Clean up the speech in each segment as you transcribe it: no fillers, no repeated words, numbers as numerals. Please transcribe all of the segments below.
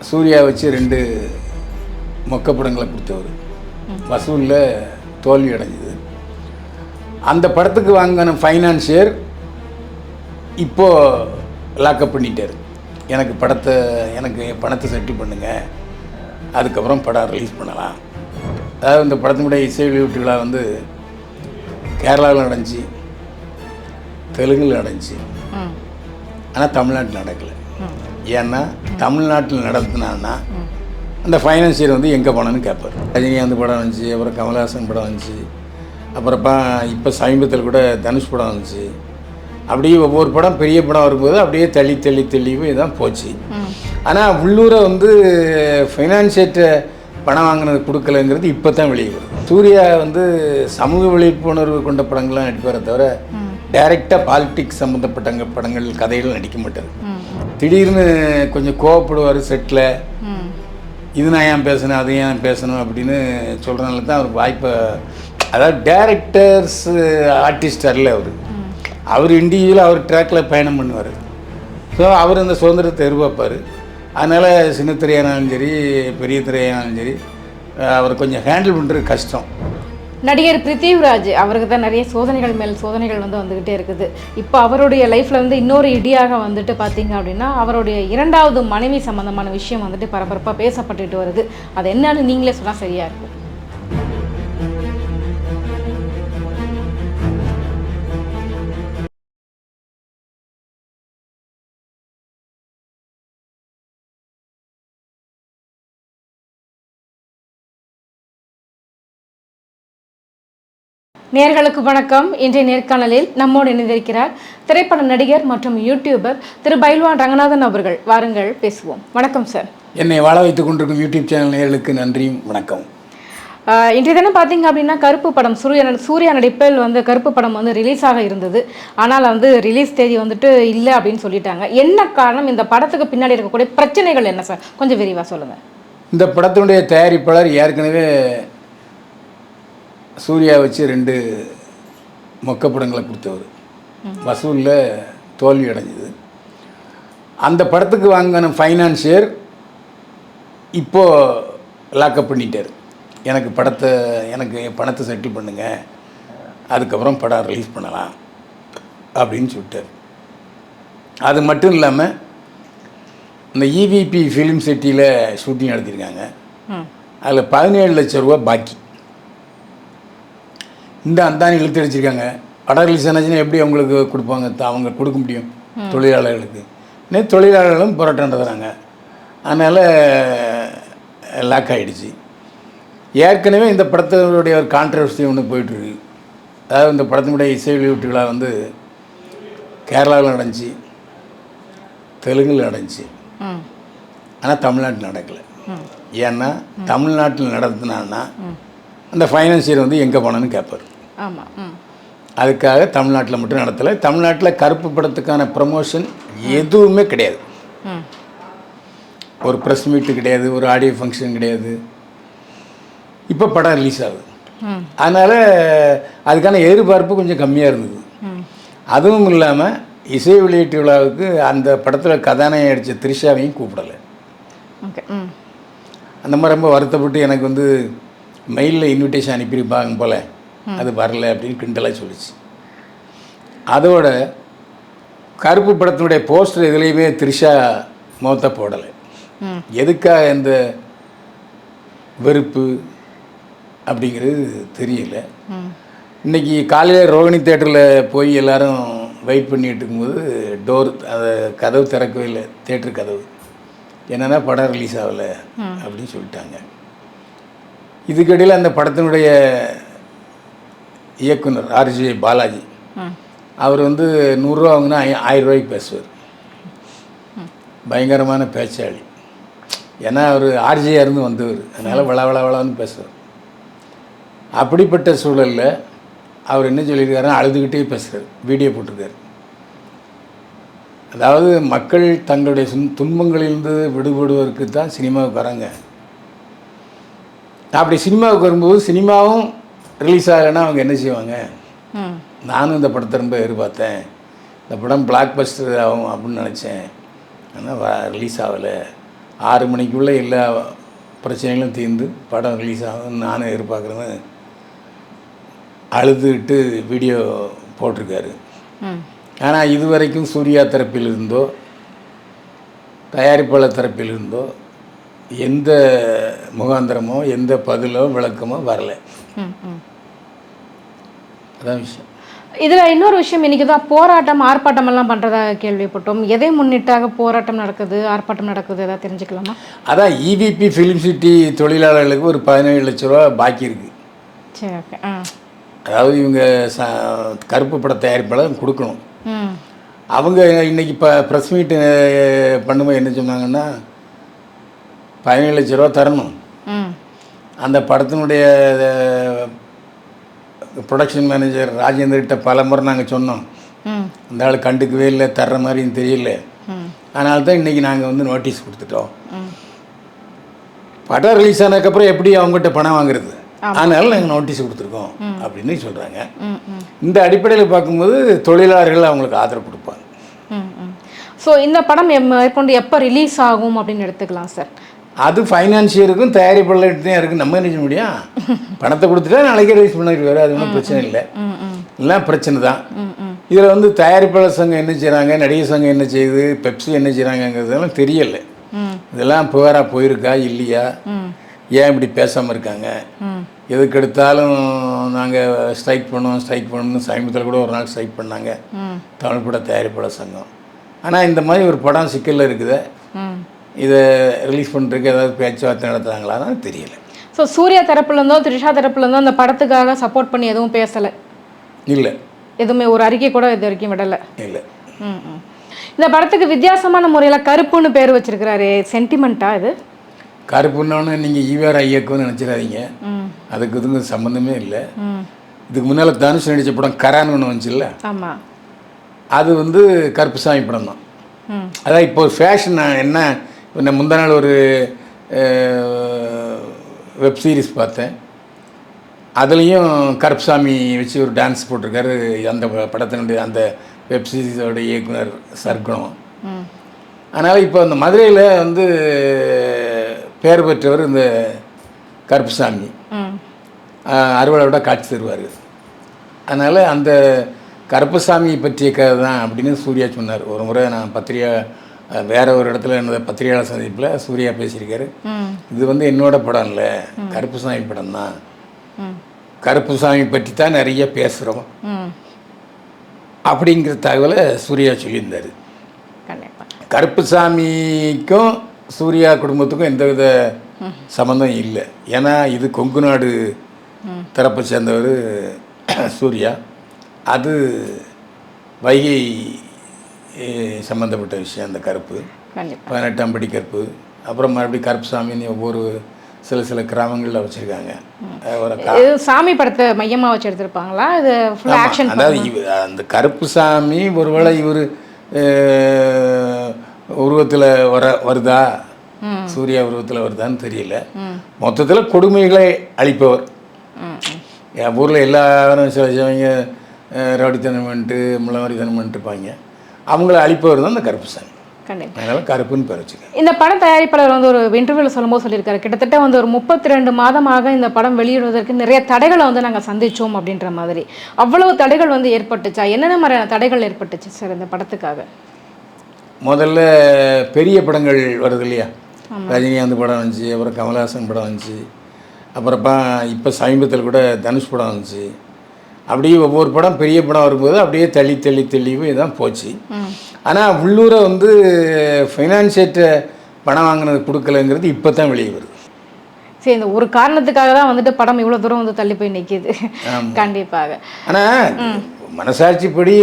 சூர்யா வச்சு 2 மொக்க படங்களை கொடுத்தவர். வசூலில் தோல்வி அடைஞ்சிது. அந்த படத்துக்கு வாங்கின ஃபைனான்சியர் இப்போது லாக்கப் பண்ணிட்டார். எனக்கு பணத்தை செட்டில் பண்ணுங்கள், அதுக்கப்புறம் படம் ரிலீஸ் பண்ணலாம். அதாவது இந்த படத்தினுடைய இசை வெளியீட்டு விழா வந்து கேரளாவில் நடந்துச்சு, தெலுங்கில் நடந்துச்சு. ஆனால் தமிழ்நாட்டில் நடக்கலை. ஏன்னா தமிழ்நாட்டில் நடத்தினான்னா அந்த ஃபைனான்சியர் வந்து எங்கே போனோன்னு கேட்பார். ரஜினிகாந்த் படம் வந்துச்சு, அப்புறம் கமல்ஹாசன் படம் வந்துச்சு, அப்புறப்பா இப்போ சமீபத்தில் கூட தனுஷ் படம் வந்துச்சு. அப்படியே ஒவ்வொரு படம் பெரிய படம் வரும்போது அப்படியே தள்ளி போய் தான் போச்சு. ஆனால் உள்ளூரை வந்து ஃபைனான்சியர்கிட்ட பணம் வாங்கினது கொடுக்கலைங்கிறது இப்போ தான் வெளியே வருது. சூர்யா வந்து சமூக விழிப்புணர்வு கொண்ட படங்கள்லாம் நடிப்பாரை தவிர டைரெக்டாக பாலிட்டிக்ஸ் சம்மந்தப்பட்ட படங்கள் கதைகள் நடிக்க மாட்டார். திடீர்னு கொஞ்சம் கோவப்படுவார் செட்டில். இது நான் ஏன் பேசணும், அது ஏன் பேசணும் அப்படின்னு சொல்கிறனால தான் அவருக்கு வாய்ப்பை, அதாவது டைரக்டர்ஸ் ஆர்டிஸ்ட் அல்ல அவர் இண்டிவிஜுவலாக அவர் ட்ராக்கில் பயணம் பண்ணுவார். ஸோ அவர் அந்த சுதந்திரத்தை எதிர்பார்ப்பார். அதனால் சின்ன திரையானாலும் சரி பெரிய திரையானாலும் சரி அவரை கொஞ்சம் ஹேண்டில் பண்ணுறது கஷ்டம். நடிகர் பிருத்திவிராஜ் அவருக்கு தான் நிறைய சோதனைகள் மேல் சோதனைகள் வந்துக்கிட்டே இருக்குது. இப்போ அவருடைய லைஃப்பில் இன்னொரு இடியாக பார்த்தீங்க அப்படின்னா அவருடைய 2வது மனைவி சம்மந்தமான விஷயம் பரபரப்பாக பேசப்பட்டுட்டு வருது. அது என்னன்னு நீங்களே சொன்னால் சரியாக இருக்கும். நேயர்களுக்கு வணக்கம். இன்றைய நேர்காணலில் நம்மோடு இணைந்திருக்கிறார் திரைப்பட நடிகர் மற்றும் யூடியூபர் திரு பைல்வான் ரங்கநாதன் அவர்கள். வாருங்கள் பேசுவோம். வணக்கம் சார். என்னை வாழ வைத்துக் கொண்டிருக்கும் யூடியூப் சேனல் நேயர்களுக்கு நன்றியும் வணக்கம். இன்றைய தினம் பார்த்தீங்க அப்படின்னா கருப்பு படம் சூர்யா நடிப்பில் கருப்பு படம் ரிலீஸ் ஆக இருந்தது. ஆனால் ரிலீஸ் தேதி இல்லை அப்படின்னு சொல்லிட்டாங்க. என்ன காரணம்? இந்த படத்துக்கு பின்னாடி இருக்கக்கூடிய பிரச்சனைகள் என்ன சார்? கொஞ்சம் விரிவாக சொல்லுங்கள். இந்த படத்தினுடைய தயாரிப்பாளர் ஏற்கனவே சூர்யா வச்சு 2 மொக்க படங்களை கொடுத்தவர். வசூலில் தோல்வி அடைஞ்சிது. அந்த படத்துக்கு வாங்கின ஃபைனான்சியர் இப்போது லாக்கப் பண்ணிட்டார். எனக்கு பணத்தை செட்டில் பண்ணுங்கள், அதுக்கப்புறம் படம் ரிலீஸ் பண்ணலாம் அப்படின்னு சொல்லிட்டார். அது மட்டும் இல்லாமல் இந்த இவிபி ஃபிலிம் சிட்டியில் ஷூட்டிங் நடத்தியிருக்காங்க. அதில் 17 லட்சம் ரூபா பாக்கி. இந்த அந்தானி இழுத்து அடிச்சிருக்காங்க. படம் ரிலீஸ் ஆனாச்சுன்னா எப்படி அவங்களுக்கு கொடுப்பாங்க? அவங்க கொடுக்க முடியும் தொழிலாளர்களுக்கு. தொழிலாளர்களும் போராட்டம் நடத்துகிறாங்க. அதனால் லாக் ஆகிடுச்சு. ஏற்கனவே இந்த படத்தினுடைய ஒரு கான்ட்ரவர்சி ஒன்று போயிட்டுருக்கு. அதாவது இந்த படத்தினுடைய இசை வெளியீட்டு விழா வந்து கேரளாவில் நடந்துச்சு, தெலுங்கில் நடந்துச்சு. ஆனால் தமிழ்நாட்டில் நடக்கலை. ஏன்னா தமிழ்நாட்டில் நடத்தினான்னா அந்த ஃபைனான்சியர் வந்து எங்கே போனோன்னு கேட்பார். அதுக்காக தமிழ்நாட்டில் மட்டும் நடத்தலை. தமிழ்நாட்டில் கருப்பு படத்துக்கான ப்ரமோஷன் எதுவுமே கிடையாது. ஒரு ப்ரெஸ் மீட்டு கிடையாது, ஒரு ஆடியோ ஃபங்க்ஷன் கிடையாது. இப்போ படம் ரிலீஸ் ஆகுது. அதனால் அதுக்கான எதிர்பார்ப்பு கொஞ்சம் கம்மியாக இருந்தது. அதுவும் இல்லாமல் இசை வெளியீட்டு விழாவுக்கு அந்த படத்தில் கதாநாயகி அடித்த த்ரிஷாவையும் கூப்பிடலை. அந்த மாதிரி ரொம்ப வருத்தப்பட்டு எனக்கு மெயிலில் இன்விடேஷன் அனுப்பியிருப்பாங்க போல், அது வரல அப்படின்னு கிண்டலாக சொல்லிச்சு. அதோட கருப்பு படத்தினுடைய போஸ்டர் எதுலேயுமே த்ரிஷா முகத்தை போடலை. எதுக்காக இந்த வெறுப்பு அப்படிங்கிறது தெரியல. இன்றைக்கி காலையில் ரோகிணி தேட்டரில் போய் எல்லோரும் வெயிட் பண்ணிகிட்டு இருக்கும்போது அதை கதவு திறக்கவே இல்லை, தேட்டர் கதவு. என்னென்னா படம் ரிலீஸ் ஆகலை அப்படின்னு சொல்லிட்டாங்க. இதுக்கிடையில் அந்த படத்தினுடைய இயக்குனர் ஆர்ஜே பாலாஜி அவர் 100 ரூபா வாங்கினா 1000 ரூபாய்க்கு பேசுவார். பயங்கரமான பேச்சாளி. ஏன்னா அவர் ஆர்ஜியாக இருந்து வந்தவர், அதனால் வளவளன்னு பேசுவார். அப்படிப்பட்ட சூழலில் அவர் என்ன சொல்லியிருக்காருன்னா அழுதுகிட்டே பேசுகிறார், வீடியோ போட்டிருக்கார். அதாவது மக்கள் தங்களுடைய துன்பங்களிலிருந்து விடுபடுவதற்கு தான் சினிமாவுக்கு வராங்க. அப்படி சினிமாவுக்கு வரும்போது சினிமாவும் ரிலீஸ் ஆகலைன்னா அவங்க என்ன செய்வாங்க? நானும் இந்த படத்தை ரொம்ப எதிர்பார்த்தேன், இந்த படம் பிளாக் பஸ்டர் ஆகும் அப்படின்னு நினச்சேன், ஆனால் ரிலீஸ் ஆகலை 6 மணிக்குள்ளே எல்லா பிரச்சனைகளும் தீர்ந்து படம் ரிலீஸ் ஆகும்னு நானும் எதிர்பார்க்குறேன்னு அழுதுகிட்டு வீடியோ போட்டிருக்காரு. ஆனால் இது வரைக்கும் சூர்யா தரப்பிலிருந்தோ தயாரிப்பாளர் தரப்பிலிருந்தோ எந்த முகாந்திரமோ எந்த பதிலோ விளக்கமோ வரல. அதான் விஷயம். இதில் இன்னொரு விஷயம், இன்றைக்கி தான் போராட்டம் ஆர்ப்பாட்டம் எல்லாம் பண்ணுறதாக கேள்விப்பட்டோம். எதை முன்னிட்டாக போராட்டம் நடக்குது, ஆர்ப்பாட்டம் நடக்குது, எதாவது தெரிஞ்சுக்கலாமா? அதான் EVP ஃபிலிம் சிட்டி தொழிலாளர்களுக்கு ஒரு 17 லட்ச ரூபா பாக்கி இருக்குது. சரி, ஓகே. அதாவது இவங்க கருப்பு பட தயாரிப்பாளர் கொடுக்கணும். அவங்க இன்றைக்கி இப்போ ப்ரெஸ் மீட்டு பண்ணும்போது என்ன சொன்னாங்கன்னா 17 லட்ச ரூபா தரணும். அந்த படத்தினுடைய ப்ரொடக்ஷன் மேனேஜர் ராஜேந்திரகிட்ட பல முறை நாங்கள் சொன்னோம். அந்த ஆள் கண்டுக்கவே இல்லை, தர்ற மாதிரியும் தெரியல. அதனால தான் இன்றைக்கி நாங்கள் வந்து நோட்டீஸ் கொடுத்துட்டோம். படம் ரிலீஸ் ஆனதுக்கப்புறம் எப்படி அவங்ககிட்ட பணம் வாங்குறது, அதனால நாங்கள் நோட்டீஸ் கொடுத்துருக்கோம் அப்படின்னு சொல்கிறாங்க. இந்த அடிப்படையில் பார்க்கும்போது தொழிலாளர்கள் அவங்களுக்கு ஆதரவு கொடுப்பாங்க. ஸோ இந்த படம் கொண்டு எப்போ ரிலீஸ் ஆகும் அப்படின்னு எடுத்துக்கலாம் சார்? அது ஃபைனான்சியருக்கும் தயாரிப்பாளர்கிட்ட தான் இருக்குது. நம்ம என்ன செய்ய முடியும்? பணத்தை கொடுத்துட்டா நாளைக்கே ரிலீஸ் பண்ணிடுவார், அது ஒன்றும் பிரச்சனை இல்லை. எல்லாம் பிரச்சனை தான். இதில் வந்து தயாரிப்பாளர் சங்கம் என்ன செய்கிறாங்க, நடிகர் சங்கம் என்ன செய்யுது, பெப்சி என்ன செய்கிறாங்கங்கிறதெல்லாம் தெரியலை. இதெல்லாம் புகாராக போயிருக்கா இல்லையா, ஏன் இப்படி பேசாமல் இருக்காங்க, எதுக்கு எடுத்தாலும் நாங்கள் ஸ்ட்ரைக் பண்ணணும்னு சமீபத்தில் கூட ஒரு நாள் ஸ்ட்ரைக் பண்ணாங்க தமிழ் பட தயாரிப்பாளர் சங்கம். ஆனால் இந்த மாதிரி ஒரு படம் சிக்கலில் இருக்குது, இதை ரிலீஸ் பண்ணுறதுக்கு ஏதாவது பேச்சுவார்த்தை நடத்துகிறாங்களான்னு தெரியல. ஸோ சூர்யா தரப்புலேருந்தோ த்ரிஷா தரப்புலேருந்தோ அந்த படத்துக்காக சப்போர்ட் பண்ணி எதுவும் பேசலை? இல்லை, எதுவுமே ஒரு அறிக்கை கூட இது வரைக்கும் விடலை. இல்லை. இந்த படத்துக்கு வித்தியாசமான முறையில் கருப்புன்னு பேர் வச்சிருக்கிறாரு, சென்டிமெண்ட்டா இது? கருப்புன்னு நீங்கள் ஈவேரா ஐயக்குன்னு நினச்சிடாதீங்க, அதுக்கு இதுங்க சம்மந்தமே இல்லை. இதுக்கு முன்னால் தனுஷ் நடித்த படம் கரான்னு ஒன்று வந்துச்சுல்ல, ஆமாம், அது வந்து கருப்புசாமி படம் தான். அதான் இப்போ ஒரு ஃபேஷன் என்ன, இப்போ முந்தா நாள் ஒரு வெப் சீரிஸ் பார்த்தேன், அதுலேயும் கருப்புசாமி வச்சு ஒரு டான்ஸ் போட்டிருக்காரு. அந்த படத்தினுடைய அந்த வெப் சீரிஸோட இயக்குனர் சர்க்குணம். அதனால் இப்போ அந்த மதுரையில் வந்து பேர் பெற்றவர் இந்த கருப்புசாமி, அறுவலோட காட்சி தருவார். அதனால் அந்த கருப்புசாமி பற்றிய கதை தான் அப்படின்னு சூர்யா சொன்னார். ஒரு முறை நான் வேற ஒரு இடத்துல என்னோட பத்திரிகையாளர் சந்திப்பில் சூர்யா பேசியிருக்காரு, இது வந்து என்னோட படம் இல்லை, கருப்புசாமி படம் தான், கருப்புசாமி பற்றி தான் நிறைய பேசுகிறோம் அப்படிங்கிற தகவலை சூர்யா சொல்லியிருந்தார். கருப்புசாமிக்கும் சூர்யா குடும்பத்துக்கும் எந்தவித சம்மந்தம் இல்லை. ஏன்னா இது கொங்கு நாடு தரப்பை சேர்ந்தவர் சூர்யா, அது வைகை சம்மந்தப்பட்ட விஷயம். அந்த கருப்பு 18ஆம் படி கருப்பு, அப்புறம் மறுபடியும் கருப்புசாமின்னு ஒவ்வொரு சில கிராமங்களில் வச்சுருக்காங்க. சாமி படத்தை மையமாக வச்சு எடுத்திருப்பாங்களா? இது அதாவது அந்த கருப்புசாமி ஒருவேளை இவர் உருவத்தில் வருதா, சூர்யா உருவத்தில் வருதான்னு தெரியல. மொத்தத்தில் கொடுமைகளை அளிப்பவர். என் ஊரில் எல்லாரும் சிலவங்க ரவுடித்தனம் பண்ணிட்டு முள்ளமாரித்தனம் பண்ணிட்டு இருப்பாங்க, அவங்கள அழிப்பவர் தான் இந்த கருப்புசாமி. அதனால கருப்புன்னு பேர் வச்சுக்க. இந்த படம் தயாரிப்பாளர் வந்து ஒரு இன்டர்வியூவில் சொல்லும்போது சொல்லியிருக்காரு, கிட்டத்தட்ட வந்து ஒரு 32 மாதமாக இந்த படம் வெளியிடுவதற்கு நிறைய தடைகளை வந்து நாங்கள் சந்தித்தோம் அப்படின்ற மாதிரி. அவ்வளவு தடைகள் வந்து ஏற்பட்டுச்சா? என்னென்ன மாதிரியான தடைகள் ஏற்பட்டுச்சு சார் இந்த படத்துக்காக? முதல்ல பெரிய படங்கள் வருது இல்லையா, ரஜினிகாந்த் படம் வந்துச்சு, அப்புறம் கமல்ஹாசன் படம் வந்துச்சு, அப்புறப்பா இப்போ சமீபத்தில் கூட தனுஷ் படம் வந்துச்சு. அப்படியே ஒவ்வொரு படம் பெரிய படம் வரும்போது அப்படியே தள்ளி தான் போச்சு. ஆனால் உள்ளூரை வந்து ஃபைனான்சியேட்ட பணம் வாங்கினது கொடுக்கலங்கிறது இப்போ தான் வெளியே வருது. சரி, இந்த ஒரு காரணத்துக்காக தான் வந்துட்டு படம் இவ்வளோ தூரம் வந்து தள்ளி போய் நிற்கிது. கண்டிப்பாக. ஆனால் மனசாட்சிப்படி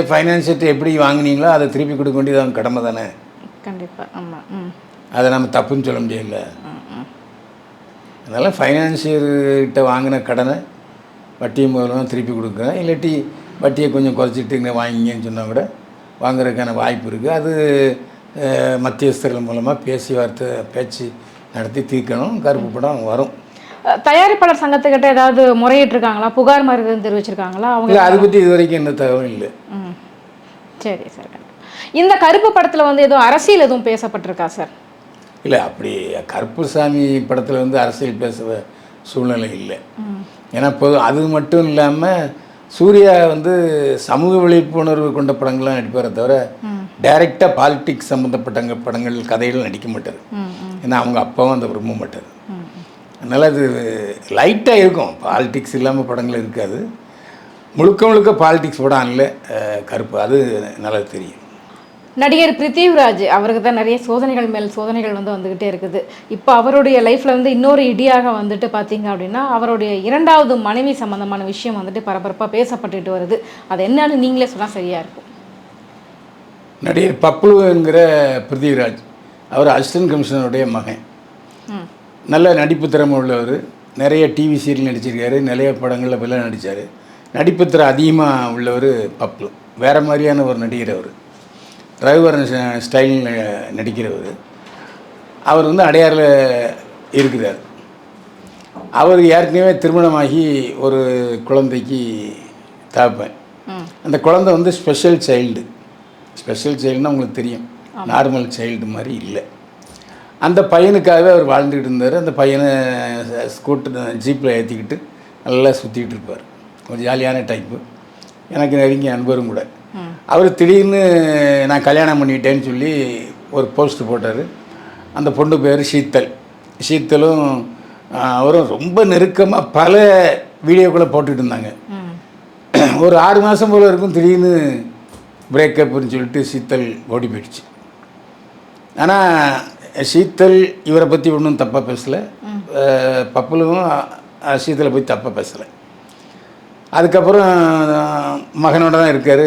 ஃபைனான்சியேட்டை எப்படி வாங்கினீங்களோ அதை திருப்பி கொடுக்க வேண்டியது அவங்க கடமை தானே. கண்டிப்பாக. ஆமாம், அதை நம்ம தப்புன்னு சொல்ல முடியல. அதனால் ஃபைனான்சியர்கிட்ட வாங்கின கடனை வட்டியை முதல்ல திருப்பி கொடுக்குறேன், இல்லாட்டி வட்டியை கொஞ்சம் குறைச்சிட்டு இங்கே வாங்கிங்கன்னு சொன்னால் கூட வாங்குறதுக்கான வாய்ப்பு இருக்குது. அது மத்தியஸ்தர்கள் மூலமாக பேச்சு நடத்தி தீர்க்கணும். கருப்பு படம் வரும். தயாரிப்பாளர் சங்கத்துக்கிட்ட ஏதாவது முறையிட்டிருக்காங்களா, புகார் மாதிரி எதுவும் தெரிவிச்சிருக்காங்களா அவங்க? அதை பற்றி இது வரைக்கும் எந்த தகவலும் இல்லை. சரி சார். இந்த கருப்பு படத்தில் வந்து எதுவும் அரசியல் எதுவும் பேசப்பட்டிருக்கா சார்? இல்லை அப்படி கருப்புசாமி படத்தில் வந்து அரசியல் பேசுகிற சூழ்நிலை இல்லை. ஏன்னா அது மட்டும் இல்லாமல் சூர்யா வந்து சமூக விழிப்புணர்வு கொண்ட படங்கள்லாம் நடிப்பாரே தவிர டைரெக்டாக பாலிட்டிக்ஸ் சம்மந்தப்பட்ட படங்கள் கதைகள் நடிக்க மாட்டார். ஏன்னா அவங்க அப்பாவும் அதை விரும்ப மாட்டார். அதனால் அது லைட்டாக இருக்கும், பாலிட்டிக்ஸ் இல்லாமல் படங்கள் இருக்காது. முழுக்க முழுக்க பாலிட்டிக்ஸ் படம் இல்லை கருப்பு, அது நல்லா தெரியும். நடிகர் பிருத்திவிராஜ் அவருக்கு தான் நிறைய சோதனைகள் மேல் சோதனைகள் வந்து வந்துக்கிட்டே இருக்குது. இப்போ அவருடைய லைஃப்பில் வந்து இன்னொரு இடியாக வந்துட்டு பார்த்தீங்க அப்படின்னா அவருடைய இரண்டாவது மனைவி சம்மந்தமான விஷயம் வந்துட்டு பரபரப்பாக பேசப்பட்டுட்டு வருது. அது என்னன்னு நீங்களே சொன்னால் சரியாக இருக்கும். நடிகர் பப்ளுங்கிற பிருத்திவிராஜ் அவர் அசிஸ்டன்ட் கமிஷனருடைய மகன். நல்ல நடிப்பு திறமை உள்ளவர். நிறைய டிவி சீரியல் நடிச்சிருக்காரு, நிறைய படங்களில் வெளில நடித்தார். நடிப்பு திறமை அதிகமாக உள்ளவர் பப்ளு. வேறு மாதிரியான ஒரு நடிகர் அவர், ரவிவரன் ஸ்டைலில் நடிக்கிறவர். அவர் வந்து அடையாறில் இருக்கிறார். அவர் ஏற்கனவே திருமணமாகி ஒரு குழந்தைக்கு தகப்பேன். அந்த குழந்தை வந்து ஸ்பெஷல் சைல்டுனா உங்களுக்கு தெரியும், நார்மல் சைல்டு மாதிரி இல்லை. அந்த பையனுக்காகவே அவர் வாழ்ந்துக்கிட்டு இருந்தார். அந்த பையனை ஜீப்பில் ஏற்றிக்கிட்டு நல்லா சுற்றிக்கிட்டு இருப்பார். கொஞ்சம் ஜாலியான டைப்பு, எனக்கு நெருங்கிய நண்பரும் கூட. அவர் திடீர்னு நான் கல்யாணம் பண்ணிட்டேன்னு சொல்லி ஒரு போஸ்ட் போட்டார். அந்த பொண்ணு பேர் ஷீத்தலும் அவரும் ரொம்ப நெருக்கமாக பல வீடியோக்குள்ளே போட்டுக்கிட்டு இருந்தாங்க. ஒரு 6 மாதம் போல் இருக்கும். திடீர்னு பிரேக்கப்னு சொல்லிட்டு ஷீத்தல் ஓடி போயிடுச்சு. ஆனால் ஷீத்தல் இவரை பற்றி ஒன்றும் தப்பாக பேசலை, பப்புலும் ஷீத்தலை பற்றி தப்பாக பேசலை. அதுக்கப்புறம் மகனோட தான் இருக்கார்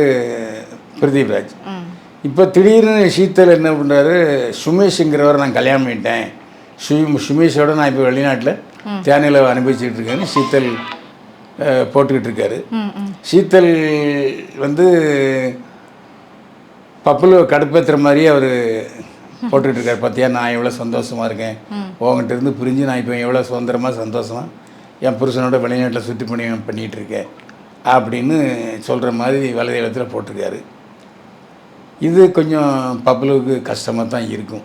பிருத்திவிராஜ். இப்போ திடீர்னு ஷீத்தல் என்ன பண்ணுறாரு, சுமேஷுங்கிறவரை நான் கல்யாணம் பண்ணிட்டேன், சுமேஷோட நான் இப்போ வெளிநாட்டில் தேனியில் அனுபவிச்சுக்கிட்டு இருக்கேன்னு ஷீத்தல் போட்டுக்கிட்டு இருக்காரு. ஷீத்தல் வந்து பப்புல கடுப்பேற்றுற மாதிரி அவர் போட்டுக்கிட்டு இருக்கார். பார்த்தியா நான் எவ்வளோ சந்தோஷமாக இருக்கேன், உங்கள்கிட்ட இருந்து பிரிஞ்சு நான் இப்போ எவ்வளோ சுதந்திரமாக சந்தோஷமாக என் புருஷனோட வெளிநாட்டில் சுற்றி பண்ணிகிட்டு இருக்கேன் அப்படின்னு சொல்கிற மாதிரி வலைதளத்தில் போட்டிருக்காரு. இது கொஞ்சம் பப்புலுக்கு கஷ்டமாக தான் இருக்கும்.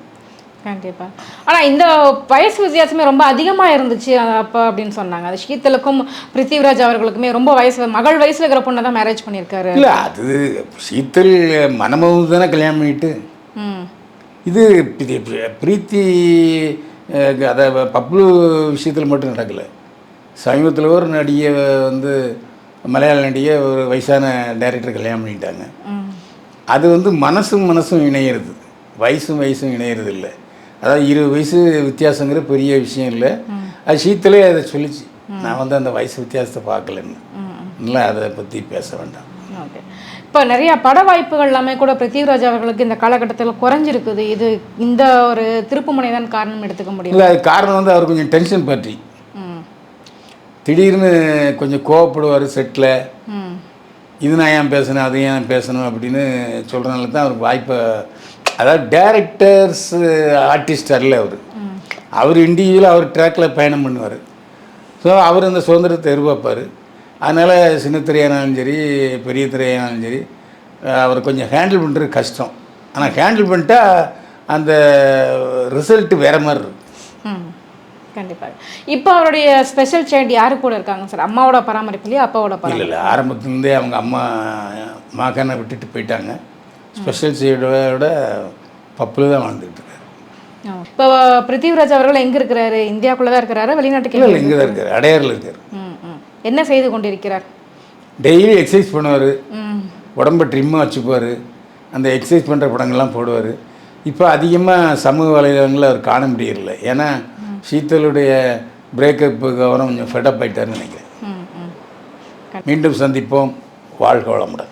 கண்டிப்பாக. ஆனால் இந்த வயசு வித்தியாசமே ரொம்ப அதிகமாக இருந்துச்சு அப்போ அப்படின்னு சொன்னாங்க. அது ஷீத்தலுக்கும் பிருத்திவிராஜ் அவர்களுக்குமே ரொம்ப மகள் வயசில் இருக்கிற பொண்ணை தான் மேரேஜ் பண்ணியிருக்காரு. இல்லை, அது ஷீத்தல் மனமும் தானே கல்யாணம் பண்ணிட்டு. இது பிரீத்தி அதை பப்ளு விஷயத்தில் மட்டும் நடக்கலை. சமீபத்தில் ஒரு நடிகை வந்து மலையாள நடிகை ஒரு வயசான டைரக்டர் கல்யாணம் பண்ணிட்டாங்க. அது வந்து மனசும் இணையிறது, வயசும் இணையிறது இல்லை. அதாவது 20 வயசு வித்தியாசங்கிற பெரிய விஷயம் இல்லை. அது ஷீத்தலே அதை சொல்லிச்சு, நான் வந்து அந்த வயசு வித்தியாசத்தை பார்க்கலன்னு. இல்லை, அதை பற்றி பேச வேண்டாம். ஓகே. இப்போ நிறையா பட வாய்ப்புகள் எல்லாமே கூட பிருத்திவிராஜ் அவர்களுக்கு இந்த காலகட்டத்தில் குறைஞ்சிருக்குது. இது இந்த ஒரு திருப்புமுனை தான் காரணம் எடுத்துக்க முடியும். இல்லை, அது காரணம் வந்து அவர் கொஞ்சம் டென்ஷன் பற்றி திடீர்னு கொஞ்சம் கோவப்படுவார் செட்டில். இது நான் ஏன் பேசணும், அது ஏன் பேசணும் அப்படின்னு சொல்கிறனால தான் அவருக்கு வாய்ப்பை, அதாவது டைரக்டர்ஸ் ஆர்டிஸ்ட் அல்ல அவர் இண்டிவிஜுவலாக அவர் ட்ராக்கில் பயணம் பண்ணுவார். ஸோ அவர் அந்த சுதந்திரத்தை எதிர்பார்ப்பார். அதனால் சின்ன திரையானாலும் சரி பெரிய திரையானாலும் சரி அவர் கொஞ்சம் ஹேண்டில் பண்ணுறது கஷ்டம். ஆனால் ஹேண்டில் பண்ணிட்டா அந்த ரிசல்ட் வேறு மாதிரி இருக்கும். கண்டிப்பாக. இப்போ அவருடைய ஸ்பெஷல் சைல்டு யாரு கூட இருக்காங்க சார்? அம்மாவோட பராமரிப்புலையா அப்பாவோட பராமரிப்பு? இல்லை, ஆரம்பத்துலேருந்தே அவங்க அம்மா மகனை விட்டுட்டு போயிட்டாங்க. ஸ்பெஷல் சைல்டோட பப்புல தான் வாழ்ந்துட்டு இருக்காரு. இப்போ பிருத்திவிராஜ் அவர்கள் எங்கே இருக்கிறாரு? இந்தியாவுக்குள்ளே தான் இருக்கிறாரு, வெளிநாட்டுக்கு? இல்லை, இங்கே தான் இருக்கார், அடையாறில் இருக்கார். என்ன செய்து கொண்டிருக்கிறார்? டெய்லி எக்ஸசைஸ் பண்ணுவார், உடம்பை ட்ரிம்மாக வச்சுக்குவார், அந்த எக்ஸசைஸ் பண்ணுற படங்கள்லாம் போடுவார். இப்போ அதிகமாக சமூக வலைதளங்களில் அவர் காண முடியல. ஏன்னா ஷீத்தலுடைய பிரேக்கப்புக்கு அப்புறம் கொஞ்சம் ஃபெட்டப் ஆகிட்டாருன்னு நினைக்கிறேன். மீண்டும் சந்திப்போம். வாழ்க வளமுடன்.